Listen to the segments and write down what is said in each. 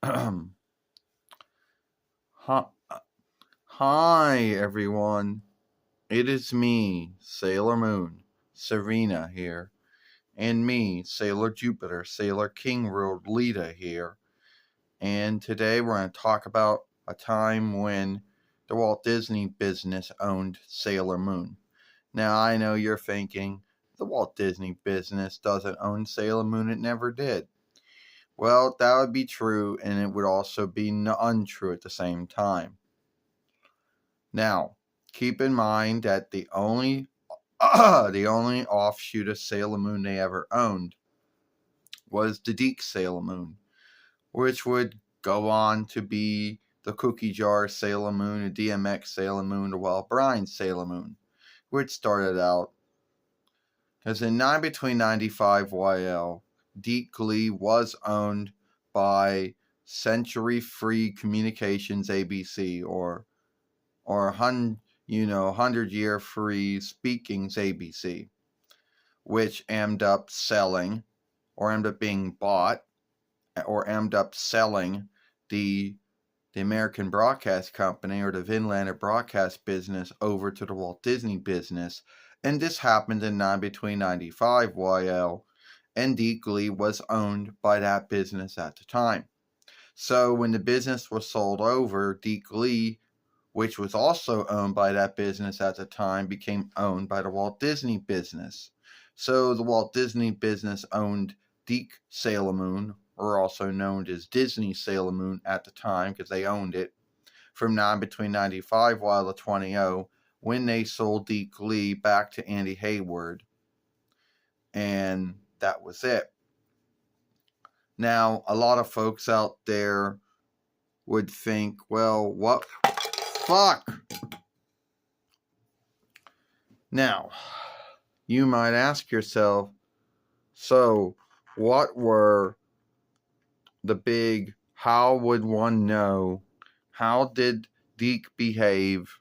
Hi, hi, everyone. It is me, Sailor Moon, Serena here, and me, Sailor Jupiter, Sailor King World Lita here. And today we're going to talk about a time when the Walt Disney business owned Sailor Moon. Now, I know you're thinking, the Walt Disney business doesn't own Sailor Moon, it never did. Well, that would be true, and it would also be untrue at the same time. Now, keep in mind that the only the only offshoot of Sailor Moon they ever owned was the Deke Sailor Moon, which would go on to be the Cookie Jar Sailor Moon, the DMX Sailor Moon, the Wild Brine Sailor Moon, which started out as in 9 between 95 YL. Deke Lee was owned by Century Free Communications ABC or 100-year free speakings ABC, which ended up selling or ended up being bought or ended up selling the American Broadcast Company or the Vinlander broadcast business over to the Walt Disney business. And this happened in 9 between 95 YL, and Deke Lee was owned by that business at the time. So when the business was sold over, Deke Lee, which was also owned by that business at the time, became owned by the Walt Disney business. So the Walt Disney business owned Deke Sailor Moon, or also known as Disney Sailor Moon at the time, because they owned it, from 9 between 95 while the 20 when they sold Deke Lee back to Andy Hayward. And that was it. Now, a lot of folks out there would think, well, what? Fuck! Now, you might ask yourself, so what were the big, how would one know, how did Deke behave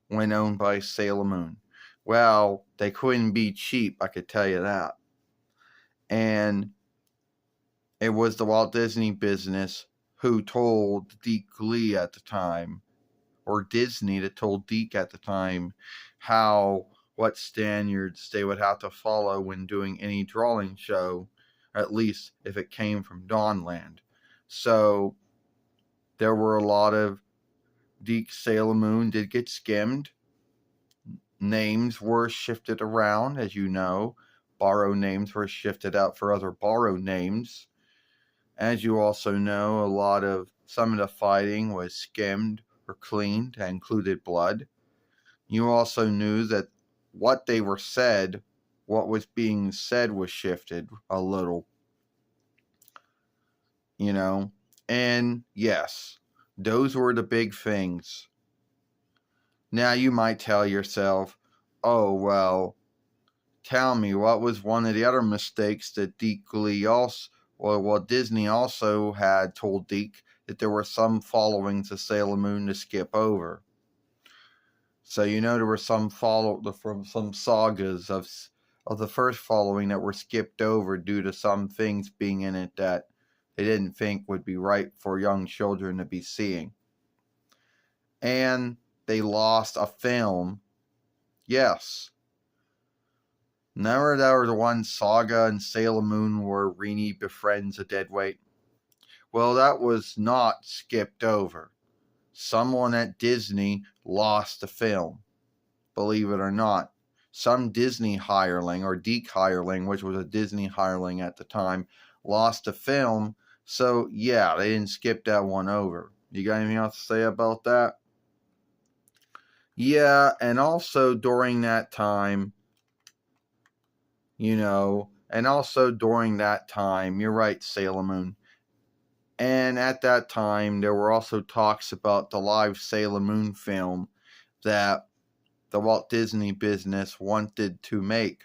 when owned by Sailor Moon? Well, they couldn't be cheap, I could tell you that. And it was the Walt Disney business who told Deke Lee at the time, or Disney that told Deke at the time, what standards they would have to follow when doing any drawing show, at least if it came from Dawnland. So there were a lot of Deke Sailor Moon did get skimmed. Names were shifted around, as you know. Borrowed names were shifted out for other borrowed names. As you also know, some of the fighting was skimmed or cleaned and included blood. You also knew that what was being said was shifted a little. And yes, those were the big things. Now you might tell yourself, oh, well, tell me, what was one of the other mistakes that Disney also had told Deke, that there were some followings of Sailor Moon to skip over. So there were some sagas of the first following that were skipped over due to some things being in it that they didn't think would be right for young children to be seeing. And they lost a film. Yes. Remember there was one saga in Sailor Moon where Rini befriends a deadweight? Well, that was not skipped over. Someone at Disney lost the film. Believe it or not. Some Disney hireling, or Deke hireling, which was a Disney hireling at the time, lost the film. So, yeah, they didn't skip that one over. You got anything else to say about that? Yeah, and also during that time, you're right, Sailor Moon. And at that time, there were also talks about the live Sailor Moon film that the Walt Disney business wanted to make.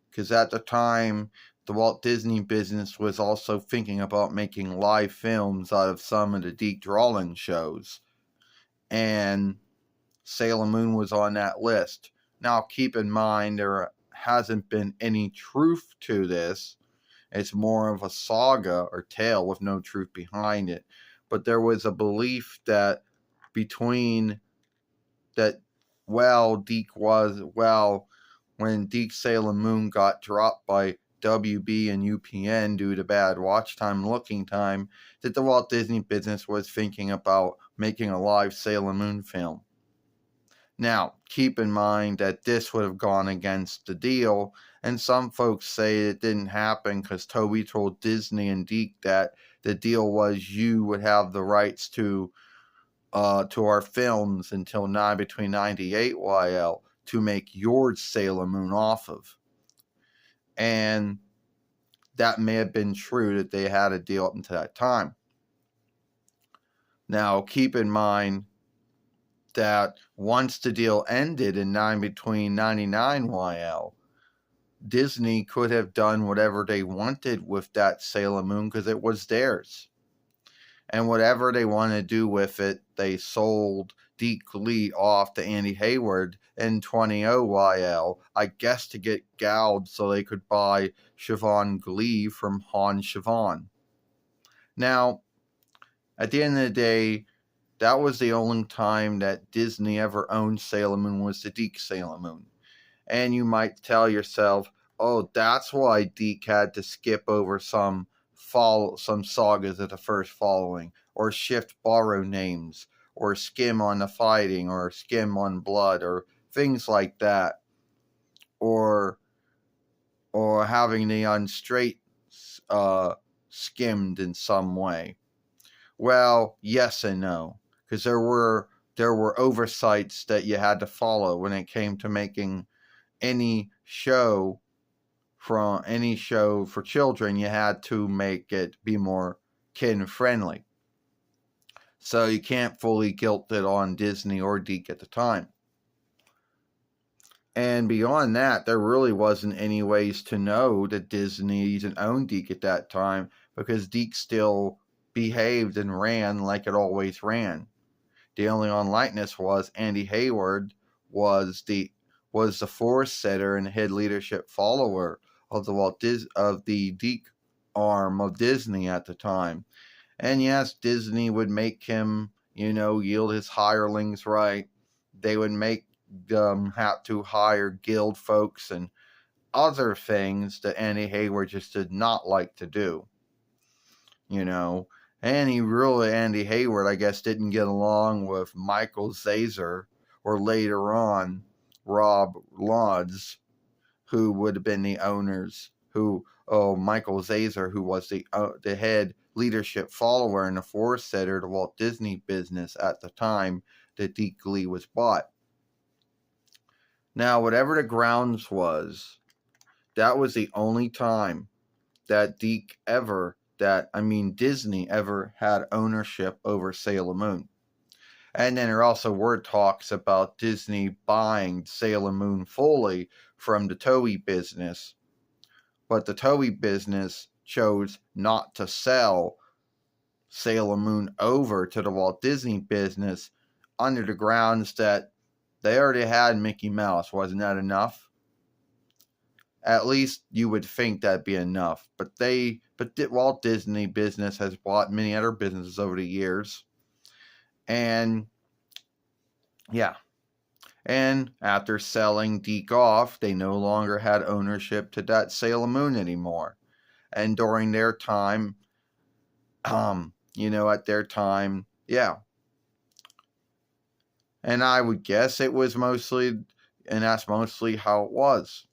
Because at the time, the Walt Disney business was also thinking about making live films out of some of the Deke drawing shows. And Sailor Moon was on that list. Now, keep in mind, there hasn't been any truth to this. It's more of a saga or tale with no truth behind it. but there was a belief that between that, well, when Deke Sailor Moon got dropped by WB and UPN due to bad watch time, looking time, that the Walt Disney business was thinking about making a live Sailor Moon film. Now, keep in mind that this would have gone against the deal, and some folks say it didn't happen because Toby told Disney and Deke that the deal was you would have the rights to our films until between 98 YL to make your Sailor Moon off of. And that may have been true that they had a deal up until that time. Now, keep in mind that once the deal ended in between 99 YL, Disney could have done whatever they wanted with that Sailor Moon because it was theirs. And whatever they wanted to do with it, they sold Deke Lee off to Andy Hayward in 20 YL, I guess to get gouged so they could buy Siobhan Glee from Han Siobhan. Now, at the end of the day, that was the only time that Disney ever owned Sailor Moon, was the Deke Sailor Moon. And you might tell yourself, oh, that's why Deke had to skip over some sagas of the first following, or shift borrow names, or skim on the fighting, or skim on blood, or things like that, or having the unstraight skimmed in some way. Well, yes and no, because there were oversights that you had to follow when it came to making any show for children. You had to make it be more kid friendly. So you can't fully guilt it on Disney or Deke at the time. And beyond that, there really wasn't any ways to know that Disney even owned Deke at that time, because Deke still behaved and ran like it always ran. The only unlikeness was Andy Hayward was the force setter and head leadership follower of the Deke arm of Disney at the time. And yes, Disney would make him, yield his hirelings right. They would make them have to hire guild folks and other things that Andy Hayward just did not like to do. And Andy Hayward, I guess, didn't get along with Michael Zazer, or later on Rob Lodz, who would have been the owners, Michael Zazer, who was the head leadership follower and the force setter to Walt Disney business at the time that Deke Lee was bought. Now, whatever the grounds was, that was the only time that Disney ever had ownership over Sailor Moon. And then there also were talks about Disney buying Sailor Moon fully from the Toei business. But the Toei business chose not to sell Sailor Moon over to the Walt Disney business under the grounds that they already had Mickey Mouse. Wasn't that enough? At least you would think that'd be enough. But the Walt Disney business has bought many other businesses over the years. And yeah. And after selling Deke off, they no longer had ownership to that Sailor Moon anymore. And during their time, at their time, yeah. And I would guess it was that's mostly how it was.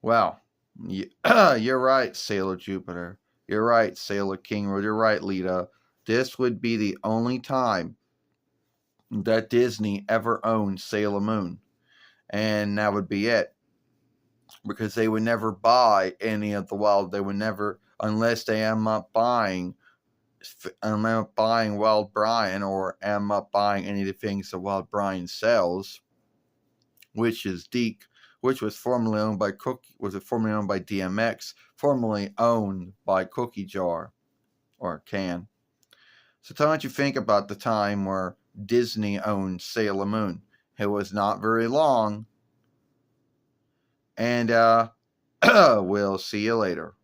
Well, you're right, Sailor Jupiter. You're right, Sailor King. You're right, Lita. This would be the only time that Disney ever owned Sailor Moon. And that would be it. Because they would never buy any of the Wild. They would never, unless they end up buying Wild Brian, or end up buying any of the things that Wild Brian sells, which is Deke, which was formerly owned by DMX, formerly owned by Cookie Jar, or Can. So tell me what you think about the time where Disney owned Sailor Moon. It was not very long. And we'll see you later.